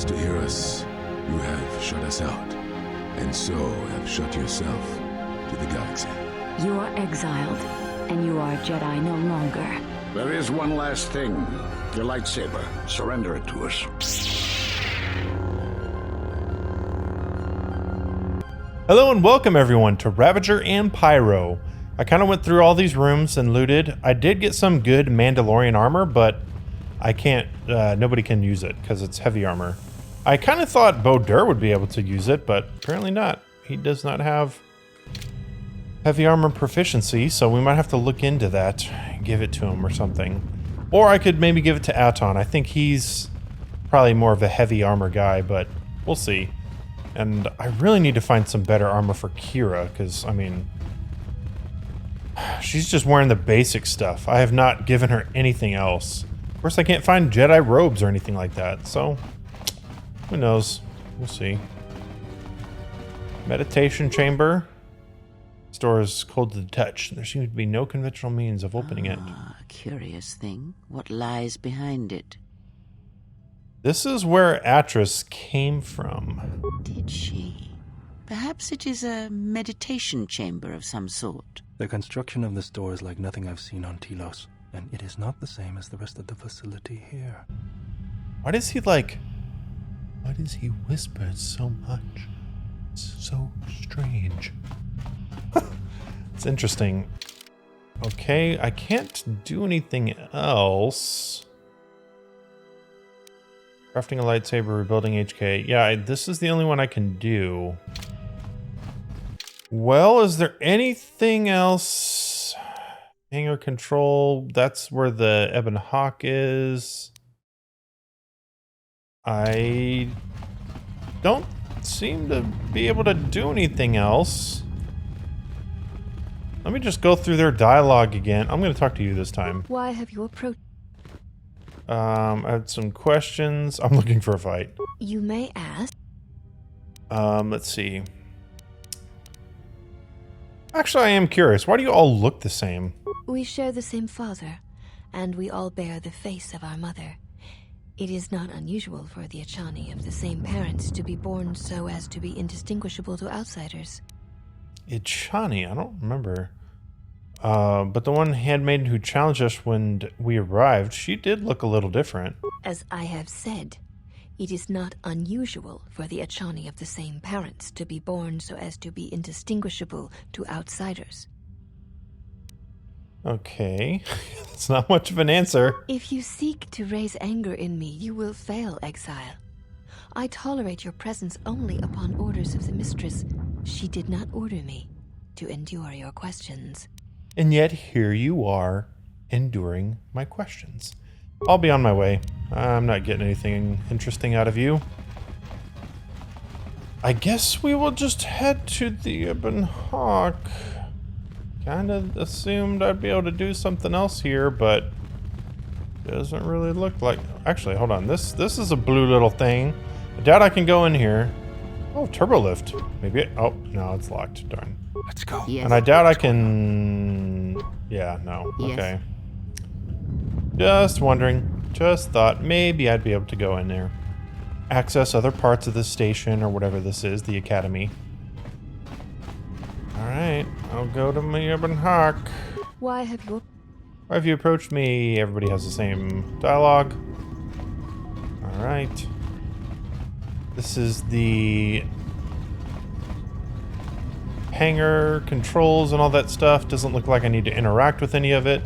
refuse to hear us, you have shut us out, and so have shut yourself to the galaxy. You are exiled, and you are Jedi no longer. There is one last thing. Your lightsaber. Surrender it to us. Hello and welcome everyone to Ravager and Pyro. I kind of went through all these rooms and looted. I did get some good Mandalorian armor, but I can't, nobody can use it because it's heavy armor. I kind of thought Bo Dur would be able to use it, but apparently not. He does not have heavy armor proficiency, so we might have to look into that, give it to him or something. Or I could maybe give it to Aton. I think he's probably more of a heavy armor guy, but we'll see. And I really need to find some better armor for Kira, because, I mean, she's just wearing the basic stuff. I have not given her anything else. Of course, I can't find Jedi robes or anything like that, so who knows? We'll see. Meditation chamber. This door is cold to the touch. There seems to be no conventional means of opening it. A curious thing. What lies behind it? This is where Atris came from. Did she? Perhaps it is a meditation chamber of some sort. The construction of this door is like nothing I've seen on Telos, and it is not the same as the rest of the facility here. Why does he whisper so much? It's so strange. It's interesting. Okay, I can't do anything else. Crafting a lightsaber, rebuilding HK. Yeah, this is the only one I can do. Well, is there anything else? Hangar control, that's where the Ebon Hawk is. I don't seem to be able to do anything else. Let me just go through their dialogue again. I'm going to talk to you this time. Why have you approached? I had some questions. I'm looking for a fight. You may ask. Let's see. Actually, I am curious. Why do you all look the same? We share the same father, and we all bear the face of our mother. It is not unusual for the Achani of the same parents to be born so as to be indistinguishable to outsiders. Ichani, I don't remember. But the one handmaiden who challenged us when we arrived, she did look a little different. As I have said, it is not unusual for the Achani of the same parents to be born so as to be indistinguishable to outsiders. Okay, that's not much of an answer. If you seek to raise anger in me, you will fail, Exile. I tolerate your presence only upon orders of the mistress. She did not order me to endure your questions. And yet here you are, enduring my questions. I'll be on my way. I'm not getting anything interesting out of you. I guess we will just head to the Ebon Hawk. Kinda assumed I'd be able to do something else here, but doesn't really look like... Actually, hold on. This is a blue little thing. I doubt I can go in here. Oh, turbo lift. Maybe oh, no, it's locked. Darn. Let's go. Yes. And I doubt I can... Yeah, no. Yes. Okay. Just wondering. Just thought maybe I'd be able to go in there. Access other parts of the station or whatever this is, the academy. Alright, I'll go to my Ebon Hawk. Why have you... Why have you approached me? Everybody has the same dialogue. Alright. This is the hangar controls and all that stuff. Doesn't look like I need to interact with any of it.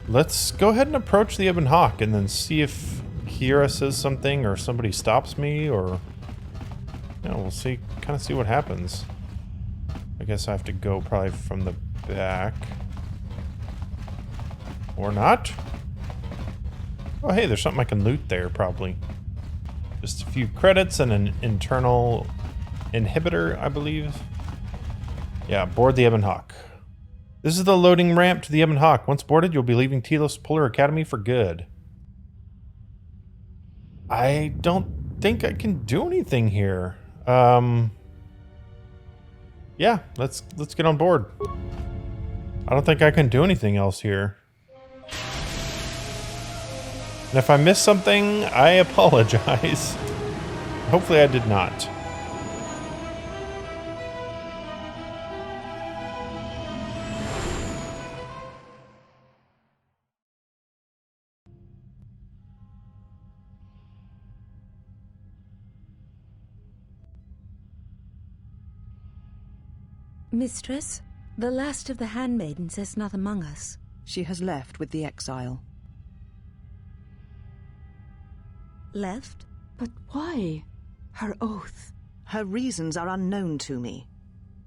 Let's go ahead and approach the Ebon Hawk and then see if Kira says something or somebody stops me, or we'll see, kind of see what happens. I guess I have to go probably from the back. Or not. Oh, hey, there's something I can loot there, probably. Just a few credits and an internal inhibitor, I believe. Yeah, board the Ebon Hawk. This is the loading ramp to the Ebon Hawk. Once boarded, you'll be leaving Telos Polar Academy for good. I don't think I can do anything here. Yeah, let's get on board. I don't think I can do anything else here. And if I missed something, I apologize. Hopefully I did not. Mistress, the last of the handmaidens is not among us. She has left with the exile. Left? But why? Her oath. Her reasons are unknown to me,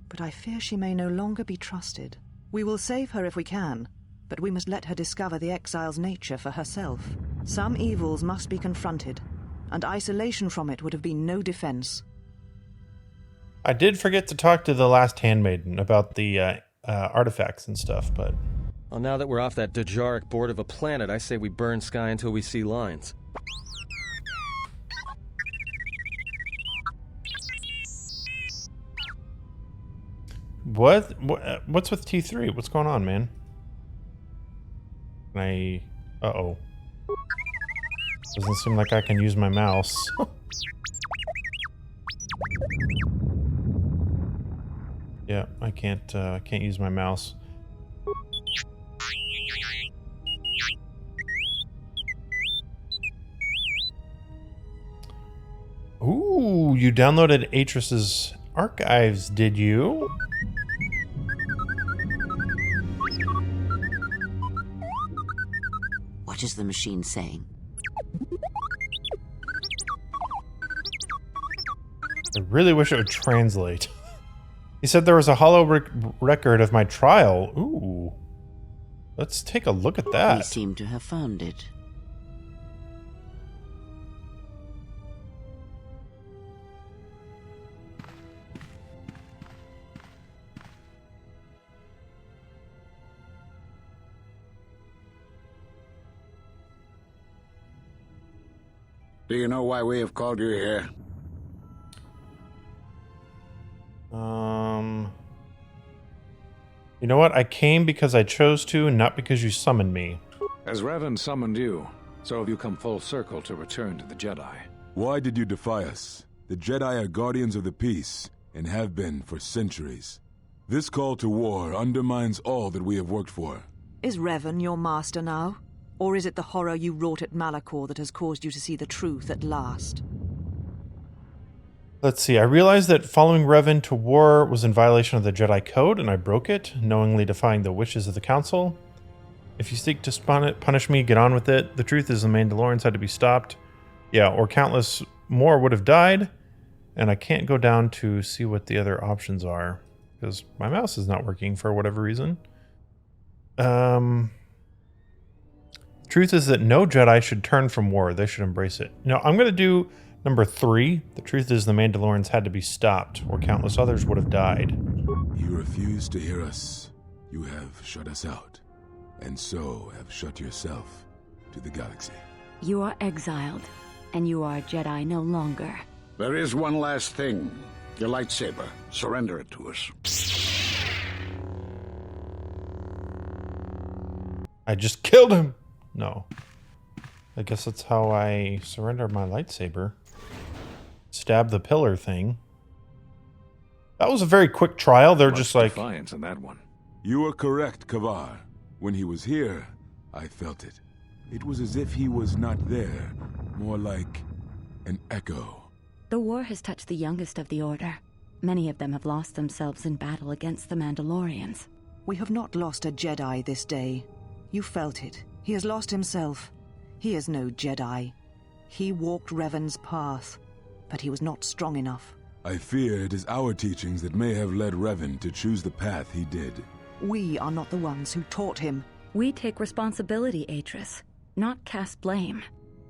but I fear she may no longer be trusted. We will save her if we can, but we must let her discover the exile's nature for herself. Some evils must be confronted, and isolation from it would have been no defense. I did forget to talk to the last handmaiden about the artifacts and stuff, but... Well, now that we're off that Dejaric board of a planet, I say we burn sky until we see lines. What's with T3? What's going on, man? Uh-oh. Doesn't seem like I can use my mouse. Yeah, I can't use my mouse. Ooh, you downloaded Atris's archives, did you? What is the machine saying? I really wish it would translate. He said there was a holo record of my trial. Ooh. Let's take a look at that. We seem to have found it. Do you know why we have called you here? You know what? I came because I chose to, not because you summoned me. As Revan summoned you, so have you come full circle to return to the Jedi. Why did you defy us? The Jedi are guardians of the peace, and have been for centuries. This call to war undermines all that we have worked for. Is Revan your master now? Or is it the horror you wrought at Malachor that has caused you to see the truth at last? Let's see, I realized that following Revan to war was in violation of the Jedi Code, and I broke it, knowingly defying the wishes of the Council. If you seek to punish me, get on with it. The truth is the Mandalorians had to be stopped. Yeah, or countless more would have died, and I can't go down to see what the other options are, because my mouse is not working for whatever reason. Truth is that no Jedi should turn from war. They should embrace it. No, I'm going to do number 3. The truth is the Mandalorians had to be stopped, or countless others would have died. You refuse to hear us. You have shut us out, and so have shut yourself to the galaxy. You are exiled, and you are a Jedi no longer. There is one last thing. Your lightsaber. Surrender it to us. I just killed him! No. I guess that's how I surrender my lightsaber. Stab the pillar thing. That was a very quick trial. They're just like... defiance in that one. You are correct, Kavar. When he was here, I felt it. It was as if he was not there. More like an echo. The war has touched the youngest of the Order. Many of them have lost themselves in battle against the Mandalorians. We have not lost a Jedi this day. You felt it. He has lost himself. He is no Jedi. He walked Revan's path, but he was not strong enough. I fear it is our teachings that may have led Revan to choose the path he did. We are not the ones who taught him. We take responsibility, Atris, not cast blame.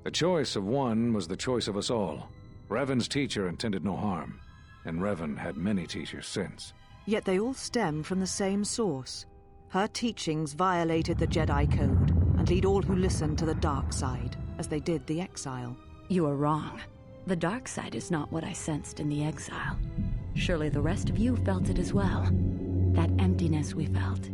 The choice of one was the choice of us all. Revan's teacher intended no harm, and Revan had many teachers since. Yet they all stem from the same source. Her teachings violated the Jedi Code and lead all who listen to the dark side, as they did the Exile. You are wrong. The dark side is not what I sensed in the Exile. Surely the rest of you felt it as well. That emptiness we felt.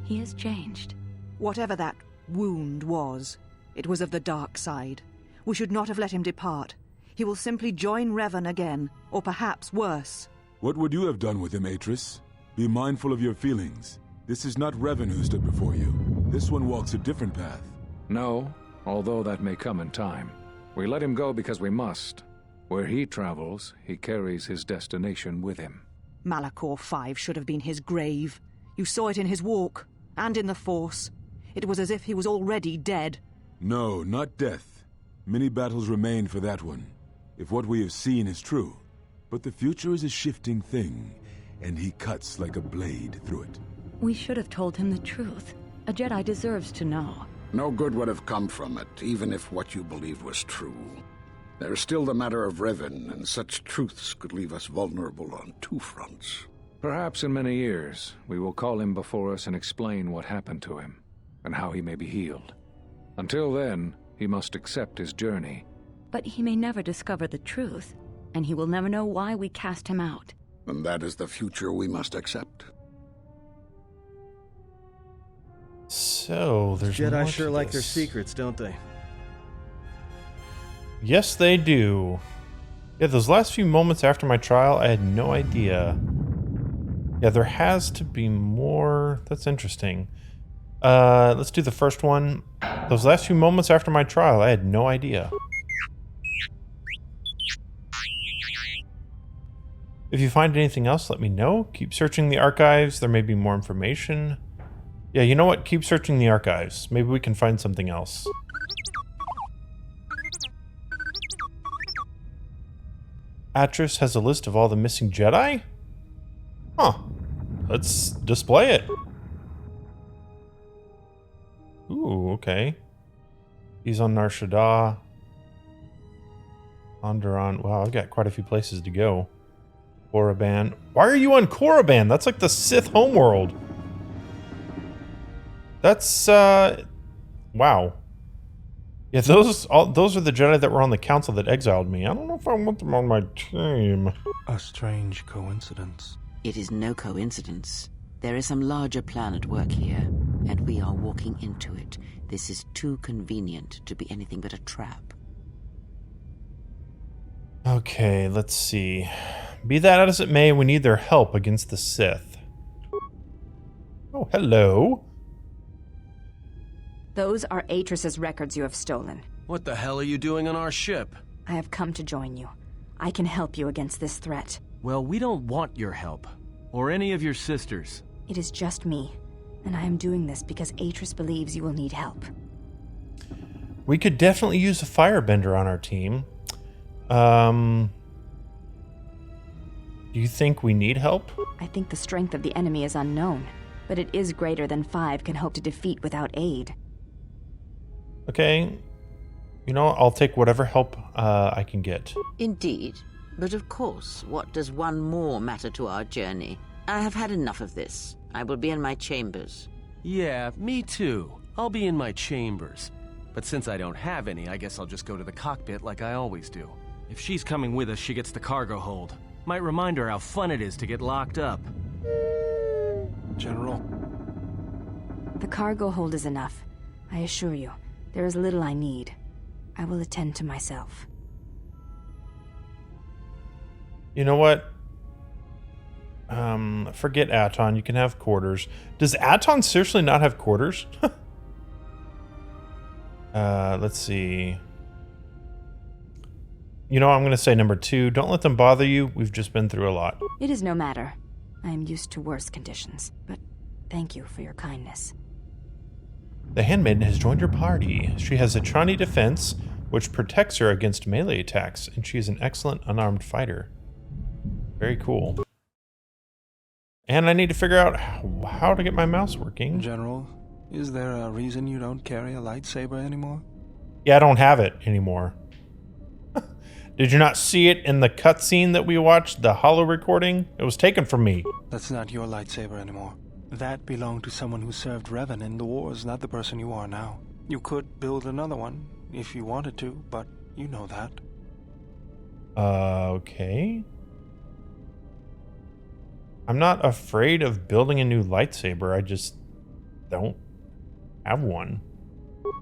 He has changed. Whatever that wound was, It was of the dark side. We should not have let him depart. He will simply join Revan again, or perhaps worse. What would you have done with him, Atris? Be mindful of your feelings. This is not Revan who stood before you. This one walks a different path. No, although that may come in time. We let him go because we must. Where he travels, he carries his destination with him. Malachor 5 should have been his grave. You saw it in his walk, and in the Force. It was as if he was already dead. No, not death. Many battles remain for that one, if what we have seen is true. But the future is a shifting thing, and he cuts like a blade through it. We should have told him the truth. A Jedi deserves to know. No good would have come from it, even if what you believed was true. There's still the matter of Revan, and such truths could leave us vulnerable on two fronts. Perhaps in many years, we will call him before us and explain what happened to him, and how he may be healed. Until then, he must accept his journey. But he may never discover the truth, and he will never know why we cast him out. And that is the future we must accept. So, there's more Jedi to sure like their this. secrets, don't they? Yes, they do. Yeah, those last few moments after my trial, I had no idea. Yeah, there has to be more. That's interesting. Let's do the first one. Those last few moments after my trial, I had no idea. If you find anything else, let me know. Keep searching the archives. There may be more information. Yeah, you know what? Keep searching the archives. Maybe we can find something else. Atris has a list of all the missing Jedi? Huh. Let's display it. Ooh, okay. He's on Nar Shaddaa. Onderon. Wow, I've got quite a few places to go. Korriban. Why are you on Korriban? That's like the Sith homeworld. That's, wow. Yeah, those are the Jedi that were on the council that exiled me. I don't know if I want them on my team. A strange coincidence. It is no coincidence. There is some larger plan at work here, and we are walking into it. This is too convenient to be anything but a trap. Okay, let's see. Be that as it may, we need their help against the Sith. Oh, hello. Those are Atris's records you have stolen. What the hell are you doing on our ship? I have come to join you. I can help you against this threat. Well, we don't want your help. Or any of your sisters. It is just me. And I am doing this because Atris believes you will need help. We could definitely use a firebender on our team. Do you think we need help? I think the strength of the enemy is unknown. But it is greater than 5 can hope to defeat without aid. Okay. You know, I'll take whatever help I can get. Indeed. But of course, what does one more matter to our journey? I have had enough of this. I will be in my chambers. Yeah, me too. I'll be in my chambers. But since I don't have any, I guess I'll just go to the cockpit like I always do. If she's coming with us, she gets the cargo hold. Might remind her how fun it is to get locked up. General. The cargo hold is enough. I assure you, there is little I need. I will attend to myself. You know what? Forget Aton. You can have quarters. Does Aton seriously not have quarters? Let's see. You know, I'm going to say number 2. Don't let them bother you. We've just been through a lot. It is no matter. I am used to worse conditions, but thank you for your kindness. The Handmaiden has joined your party. She has a Chani defense, which protects her against melee attacks, and she is an excellent unarmed fighter. Very cool. And I need to figure out how to get my mouse working. General, is there a reason you don't carry a lightsaber anymore? Yeah, I don't have it anymore. Did you not see it in the cutscene that we watched, the holo recording? It was taken from me. That's not your lightsaber anymore. That belonged to someone who served Revan in the wars, not the person you are now. You could build another one, if you wanted to, but you know that. Okay. I'm not afraid of building a new lightsaber, I just don't have one.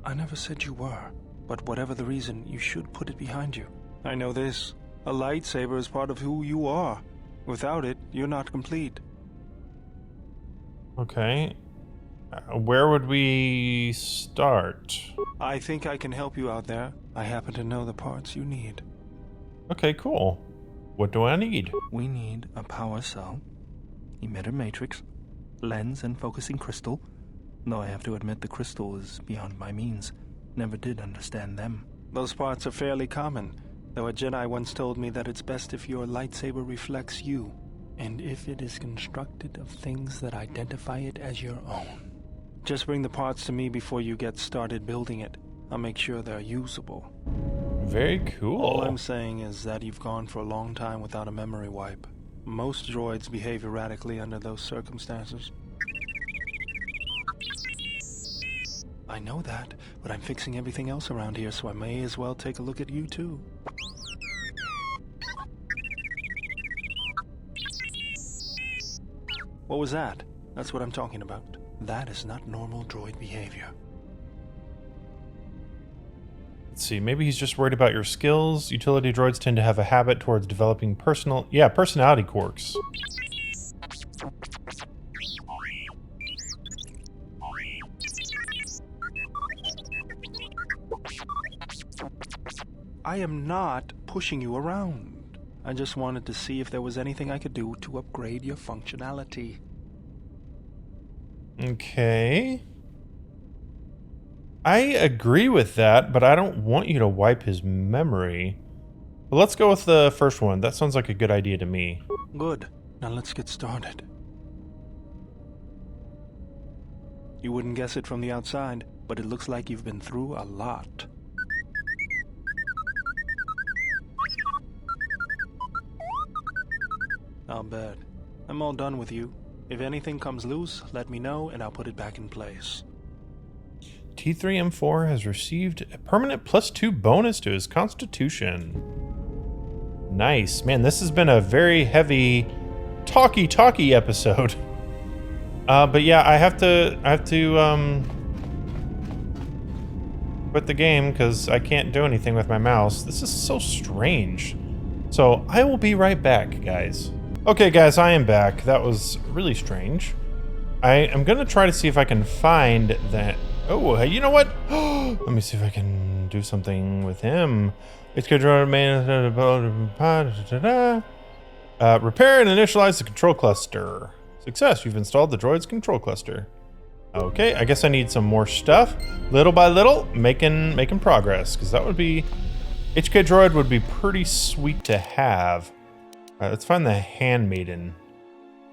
I never said you were, but whatever the reason, you should put it behind you. I know this. A lightsaber is part of who you are. Without it, you're not complete. Okay. Where would we start? I think I can help you out there. I happen to know the parts you need. Okay, cool. What do I need? We need a power cell, emitter matrix, lens and focusing crystal. Though I have to admit the crystal is beyond my means. Never did understand them. Those parts are fairly common, though a Jedi once told me that it's best if your lightsaber reflects you, and if it is constructed of things that identify it as your own. Just bring the parts to me before you get started building it. I'll make sure they're usable. Very cool. All I'm saying is that you've gone for a long time without a memory wipe. Most droids behave erratically under those circumstances. I know that, but I'm fixing everything else around here, so I may as well take a look at you too. What was that? That's what I'm talking about. That is not normal droid behavior. Let's see, maybe he's just worried about your skills. Utility droids tend to have a habit towards developing personality quirks. I am not pushing you around. I just wanted to see if there was anything I could do to upgrade your functionality. Okay. I agree with that, but I don't want you to wipe his memory. But let's go with the first one. That sounds like a good idea to me. Good. Now let's get started. You wouldn't guess it from the outside, but it looks like you've been through a lot. I'll bet. I'm all done with you. If anything comes loose, let me know and I'll put it back in place. T3M4 has received a permanent +2 bonus to his constitution. Nice. Man, this has been a very heavy talky episode. But yeah, I have to quit the game because I can't do anything with my mouse. This is so strange. So I will be right back, guys. Okay, guys, I am back. That was really strange. I am going to try to see if I can find that. Oh, you know what? Let me see if I can do something with him. Repair and initialize the control cluster. Success, you've installed the droid's control cluster. Okay, I guess I need some more stuff. Little by little, making progress, because that would be... HK droid would be pretty sweet to have. Alright, let's find the handmaiden.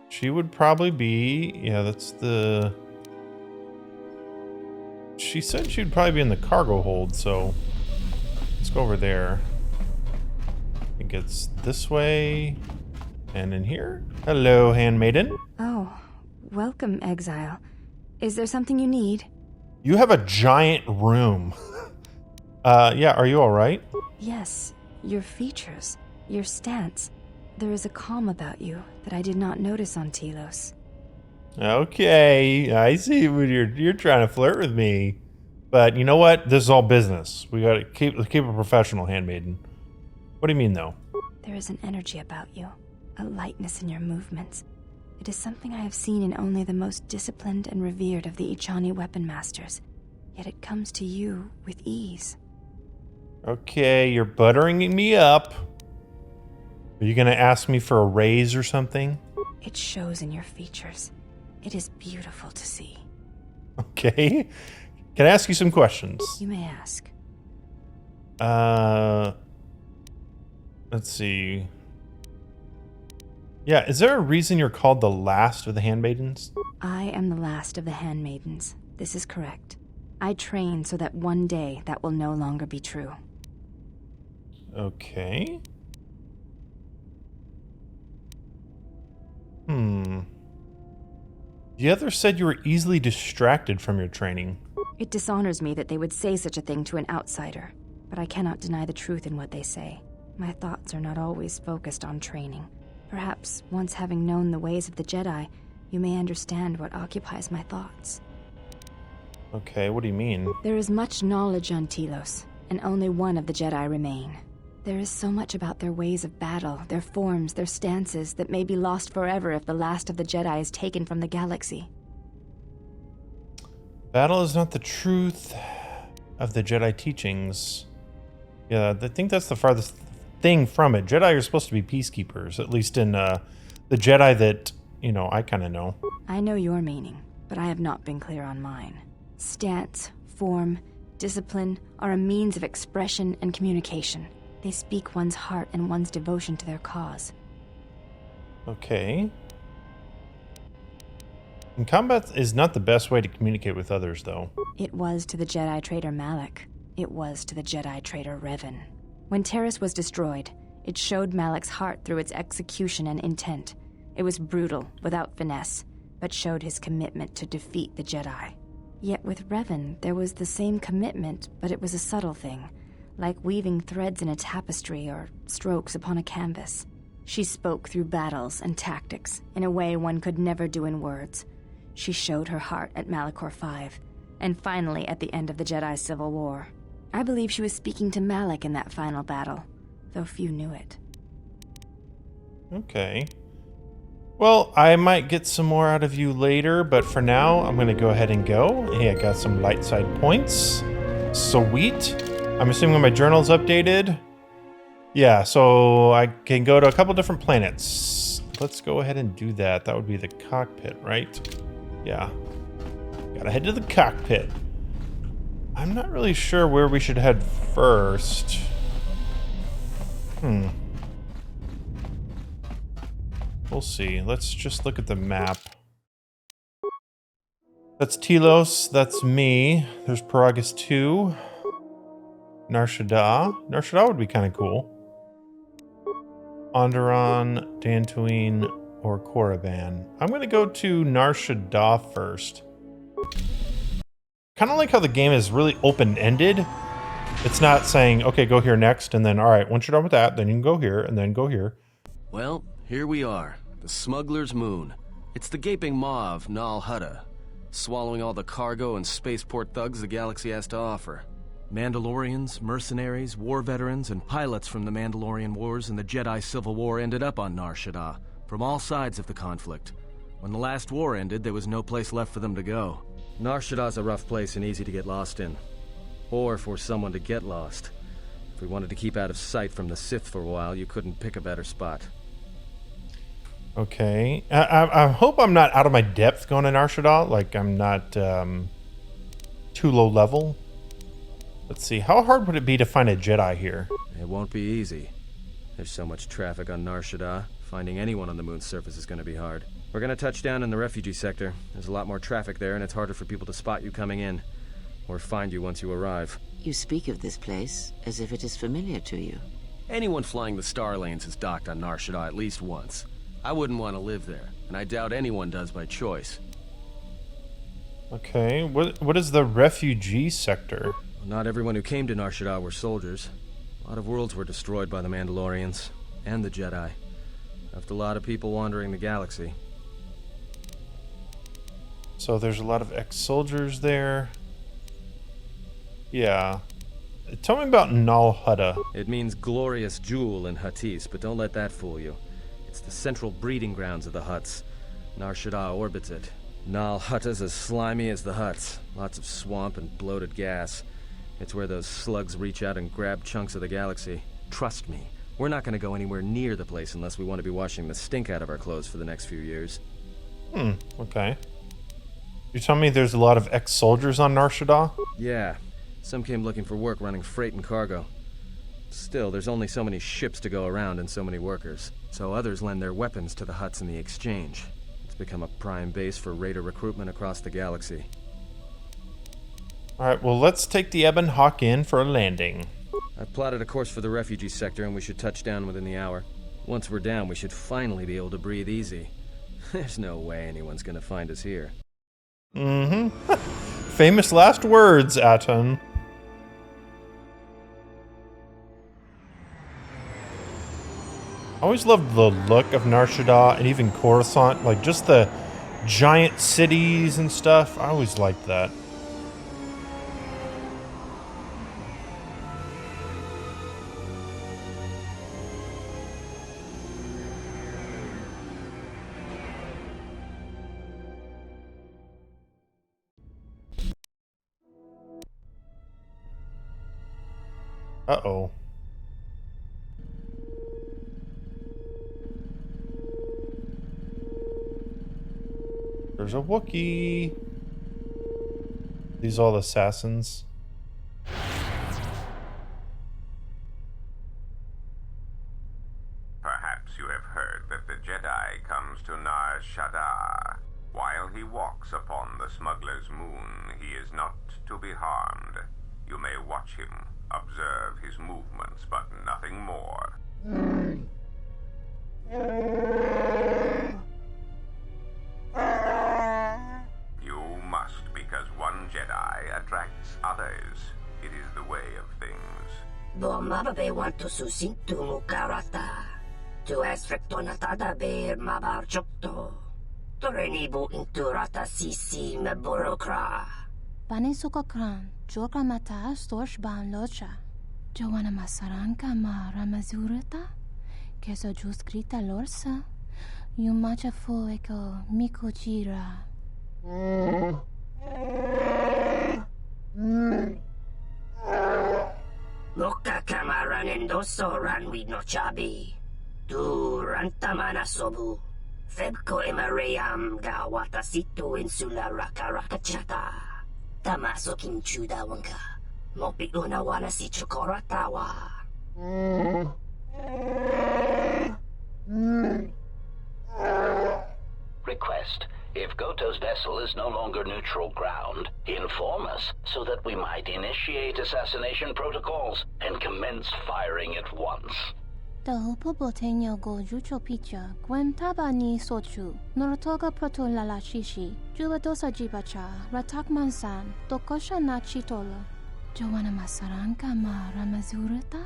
She would probably be... Yeah, that's the... She said she'd probably be in the cargo hold, so... Let's go over there. I think it's this way... And in here. Hello, handmaiden. Oh, welcome, Exile. Is there something you need? You have a giant room. Yeah, are you alright? Yes, your features, your stance. There is a calm about you that I did not notice on Telos. Okay, I see what you're trying to flirt with me. But you know what? This is all business. We gotta keep a professional, handmaiden. What do you mean, though? There is an energy about you, a lightness in your movements. It is something I have seen in only the most disciplined and revered of the Ichani weapon masters. Yet it comes to you with ease. Okay, you're buttering me up. Are you gonna ask me for a raise or something? It shows in your features. It is beautiful to see. Okay. Can I ask you some questions? You may ask. Let's see. Yeah, is there a reason you're called the last of the handmaidens? I am the last of the handmaidens. This is correct. I train so that one day that will no longer be true. Okay. The other said you were easily distracted from your training. It dishonors me that they would say such a thing to an outsider, but I cannot deny the truth in what they say. My thoughts are not always focused on training. Perhaps, once having known the ways of the Jedi, you may understand what occupies my thoughts. Okay, what do you mean? There is much knowledge on Telos, and only one of the Jedi remain. There is so much about their ways of battle, their forms, their stances, that may be lost forever if the last of the Jedi is taken from the galaxy. Battle is not the truth of the Jedi teachings. Yeah, I think that's the farthest thing from it. Jedi are supposed to be peacekeepers, at least in the Jedi that, you know, I kind of know. I know your meaning, but I have not been clear on mine. Stance, form, discipline are a means of expression and communication. They speak one's heart and one's devotion to their cause. Okay. And combat is not the best way to communicate with others, though. It was to the Jedi traitor Malak. It was to the Jedi traitor Revan. When Terrace was destroyed, it showed Malak's heart through its execution and intent. It was brutal, without finesse, but showed his commitment to defeat the Jedi. Yet with Revan, there was the same commitment, but it was a subtle thing, like weaving threads in a tapestry or strokes upon a canvas. She spoke through battles and tactics in a way one could never do in words. She showed her heart at Malachor V, and finally at the end of the Jedi Civil War. I believe she was speaking to Malak in that final battle, though few knew it. Okay. Well, I might get some more out of you later, but for now, I'm going to go ahead and go. Hey, I got some light side points. Sweet. I'm assuming my journal's updated. Yeah, so I can go to a couple different planets. Let's go ahead and do that. That would be the cockpit, right? Yeah. Gotta head to the cockpit. I'm not really sure where we should head first. We'll see. Let's just look at the map. That's Telos. That's me. There's Paragus 2. Nar Shaddaa. Nar Shaddaa would be kind of cool. Onderon, Dantooine, or Korriban. I'm going to go to Nar Shaddaa first. Kind of like how the game is really open-ended. It's not saying, okay, go here next, and then, all right, once you're done with that, then you can go here, and then go here. Well, here we are. The Smuggler's Moon. It's the gaping maw of Nal Hutta, swallowing all the cargo and spaceport thugs the galaxy has to offer. Mandalorians, mercenaries, war veterans, and pilots from the Mandalorian Wars and the Jedi Civil War ended up on Nar Shaddaa, from all sides of the conflict. When the last war ended, there was no place left for them to go. Nar Shaddaa's a rough place and easy to get lost in. Or for someone to get lost. If we wanted to keep out of sight from the Sith for a while, you couldn't pick a better spot. Okay. I hope I'm not out of my depth going to Nar Shaddaa. Like, I'm not too low level. Let's see. How hard would it be to find a Jedi here? It won't be easy. There's so much traffic on Nar Shaddaa. Finding anyone on the moon's surface is going to be hard. We're going to touch down in the refugee sector. There's a lot more traffic there, and it's harder for people to spot you coming in. Or find you once you arrive. You speak of this place as if it is familiar to you. Anyone flying the Star Lanes has docked on Nar Shaddaa at least once. I wouldn't want to live there, and I doubt anyone does by choice. Okay, what is the refugee sector? Well, not everyone who came to Nar Shaddaa were soldiers. A lot of worlds were destroyed by the Mandalorians, and the Jedi. Left a lot of people wandering the galaxy. So there's a lot of ex-soldiers there. Yeah. Tell me about Nal Hutta. It means glorious jewel in Huttese, but don't let that fool you. It's the central breeding grounds of the Hutts. Nar Shaddaa orbits it. Nal Hutta's as slimy as the Hutts. Lots of swamp and bloated gas. It's where those slugs reach out and grab chunks of the galaxy. Trust me, we're not going to go anywhere near the place unless we want to be washing the stink out of our clothes for the next few years. Okay. You tell me there's a lot of ex-soldiers on Nar Shaddaa? Yeah. Some came looking for work running freight and cargo. Still, there's only so many ships to go around and so many workers. So others lend their weapons to the Hutts in the exchange. It's become a prime base for raider recruitment across the galaxy. Alright, well let's take the Ebon Hawk in for a landing. I've plotted a course for the refugee sector and we should touch down within the hour. Once we're down, we should finally be able to breathe easy. There's no way anyone's gonna find us here. Famous last words, Aton. I always loved the look of Nar Shaddaa and even Coruscant, like just the giant cities and stuff. I always liked that. Uh-oh. There's a Wookiee. These all assassins. Perhaps you have heard that the Jedi comes to Nar Shaddaa. While he walks upon the smuggler's moon, he is not to be harmed. You may watch him, observe his movements, but nothing more. You must, because one Jedi attracts others. It is the way of things. Mababe want to susintu mukarata. Tu esrecto natada beer mabar chokto. Torenibu inturata sisi me burokra. Panisukakran, joka mata storch ban locha. Joana masaranka ma ramazurata. Keso juskrita lorsa. Yumacha fueko mikuchira. Loka kamaran endoso ranwi no chabi. Tu rantamana sobu. Febko emareyam ga watasitu insula rakarakachata. Tamaso kinchuda wanka. Mopi una wana si chokoratawa. Request. If Goto's vessel is no longer neutral ground, inform us so that we might initiate assassination protocols and commence firing at once. Dahupo boteño go jucho picha, gwen tabani sochu, norotoga proto lalashishi, jubadosa jibacha, ratak mansan, tokosha na chitola. Joana masaranka ma ramazurata,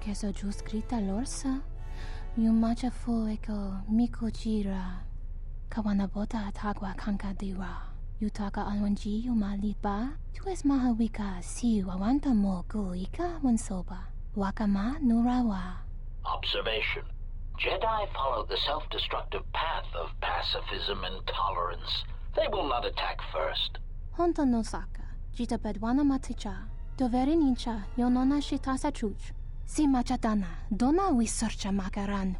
keso juskrita lorsa, yumacha fueko mikuchira. Kawanabota atagwa kankadiwa. Yutaka alwanji yumalipa. Tu es mahawika si wawanta mo guika wansoba. Wakama nurawa. Observation. Jedi follow the self-destructive path of pacifism and tolerance. They will not attack first. Honta no saka. Jita bedwana maticha. Doveri nincha yonona shitasa chuch. Si machadana. Dona we searcha makaran.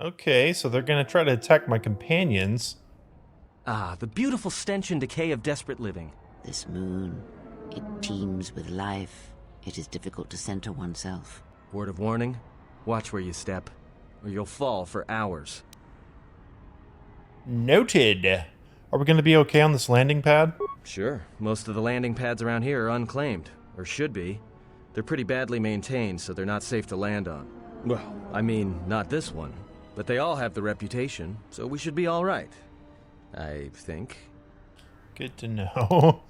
Okay, so they're gonna try to attack my companions. Ah, the beautiful stench and decay of desperate living. This moon, it teems with life. It is difficult to center oneself. Word of warning, watch where you step, or you'll fall for hours. Noted. Are we gonna be okay on this landing pad? Sure. Most of the landing pads around here are unclaimed, or should be. They're pretty badly maintained, so they're not safe to land on. Well, I mean, not this one. But they all have the reputation, so we should be all right. I think. Good to know.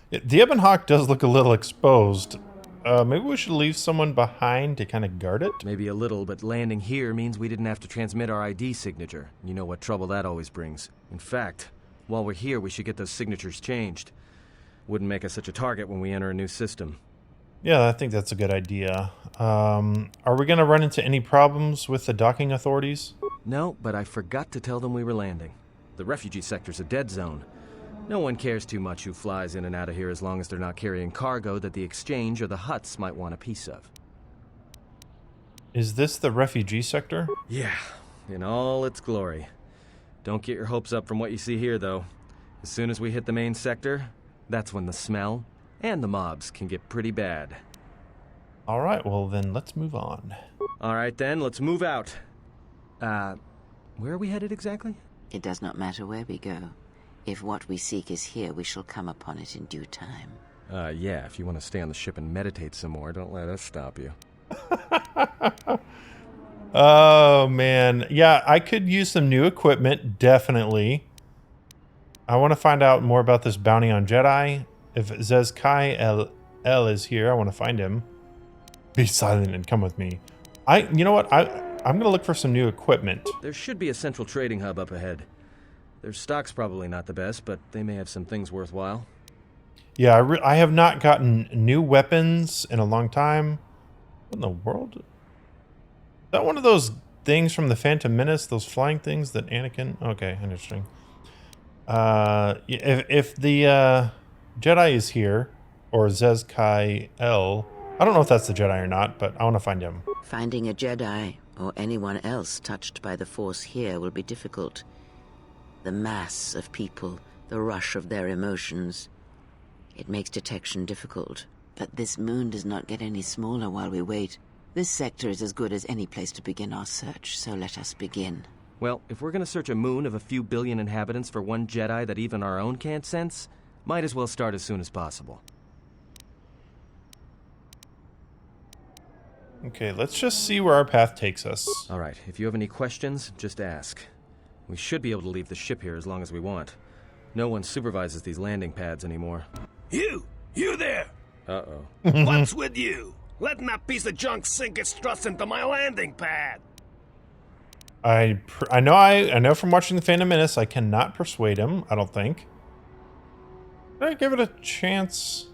The Ebon Hawk does look a little exposed. Maybe we should leave someone behind to kind of guard it? Maybe a little, but landing here means we didn't have to transmit our ID signature. You know what trouble that always brings. In fact, while we're here, we should get those signatures changed. Wouldn't make us such a target when we enter a new system. Yeah, I think that's a good idea. Are we going to run into any problems with the docking authorities? No, but I forgot to tell them we were landing. The refugee sector's a dead zone. No one cares too much who flies in and out of here as long as they're not carrying cargo that the exchange or the Hutts might want a piece of. Is this the refugee sector? Yeah, in all its glory. Don't get your hopes up from what you see here, though. As soon as we hit the main sector, that's when the smell and the mobs can get pretty bad. All right, well then let's move on. All right then, let's move out. Where are we headed exactly? It does not matter where we go. If what we seek is here, we shall come upon it in due time. Yeah, if you want to stay on the ship and meditate some more, don't let us stop you. Oh, man. Yeah, I could use some new equipment, definitely. I want to find out more about this bounty on Jedi. If Zez-Kai El is here, I want to find him. Be silent and come with me. You know what? I'm going to look for some new equipment. There should be a central trading hub up ahead. Their stock's probably not the best, but they may have some things worthwhile. Yeah, I have not gotten new weapons in a long time. What in the world? Is that one of those things from the Phantom Menace? Those flying things that Anakin... Okay, interesting. If the Jedi is here, or Zezkai-El. I don't know if that's the Jedi or not, but I want to find him. Finding a Jedi, or anyone else touched by the Force here, will be difficult. The mass of people, the rush of their emotions. It makes detection difficult. But this moon does not get any smaller while we wait. This sector is as good as any place to begin our search, so let us begin. Well, if we're gonna search a moon of a few billion inhabitants for one Jedi that even our own can't sense, might as well start as soon as possible. Okay, let's just see where our path takes us. Alright, if you have any questions, just ask. We should be able to leave the ship here as long as we want. No one supervises these landing pads anymore. You there! Uh-oh. What's with you? Letting that piece of junk sink its struts into my landing pad! I know from watching The Phantom Menace, I cannot persuade him, I don't think. Did I give it a chance?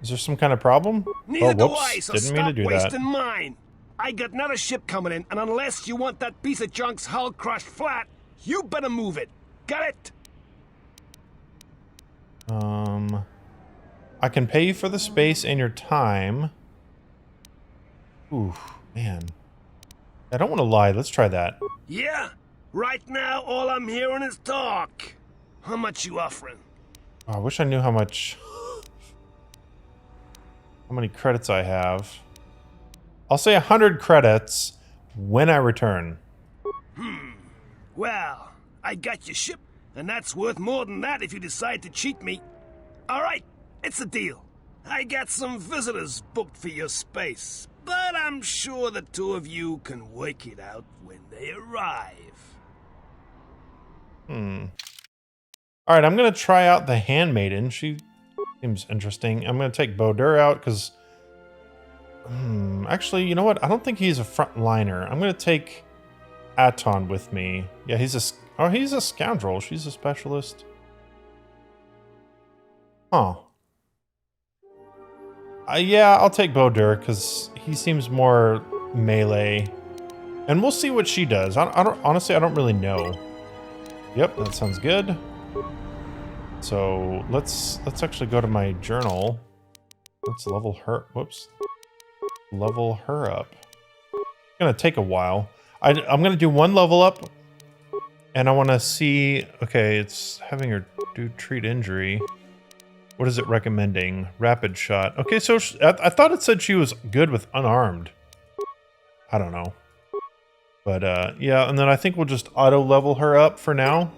Is there some kind of problem? Neither do whoops. I, so Didn't mean to stop do wasting that. mine. I got another ship coming in, and unless you want that piece of junk's hull crushed flat, you better move it. Got it? I can pay you for the space and your time. Ooh, man. I don't want to lie. Let's try that. Yeah. Right now, all I'm hearing is talk. How much you offering? Oh, I wish I knew how many credits I have. I'll say 100 credits when I return. Well, I got your ship, and that's worth more than that if you decide to cheat me. All right, it's a deal. I got some visitors booked for your space, but I'm sure the two of you can work it out when they arrive. All right, I'm going to try out the Handmaiden. She seems interesting. I'm going to take Bodur out because... actually, you know what? I don't think he's a frontliner. I'm going to take Aton with me. Yeah, he's a scoundrel. She's a specialist. Huh. Yeah, I'll take Bodur because he seems more melee. And we'll see what she does. Honestly, I don't really know. Yep, that sounds good. So let's actually go to my journal. Let's level her. Whoops. Level her up. It's gonna take a while. I'm gonna do one level up, and I want to see. Okay, it's having her treat injury. What is it recommending? Rapid shot. Okay, so I thought it said she was good with unarmed. I don't know. But yeah, and then I think we'll just auto level her up for now.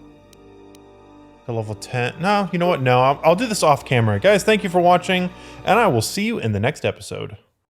To level 10. No, you know what? No, I'll do this off camera. Guys, thank you for watching, and I will see you in the next episode.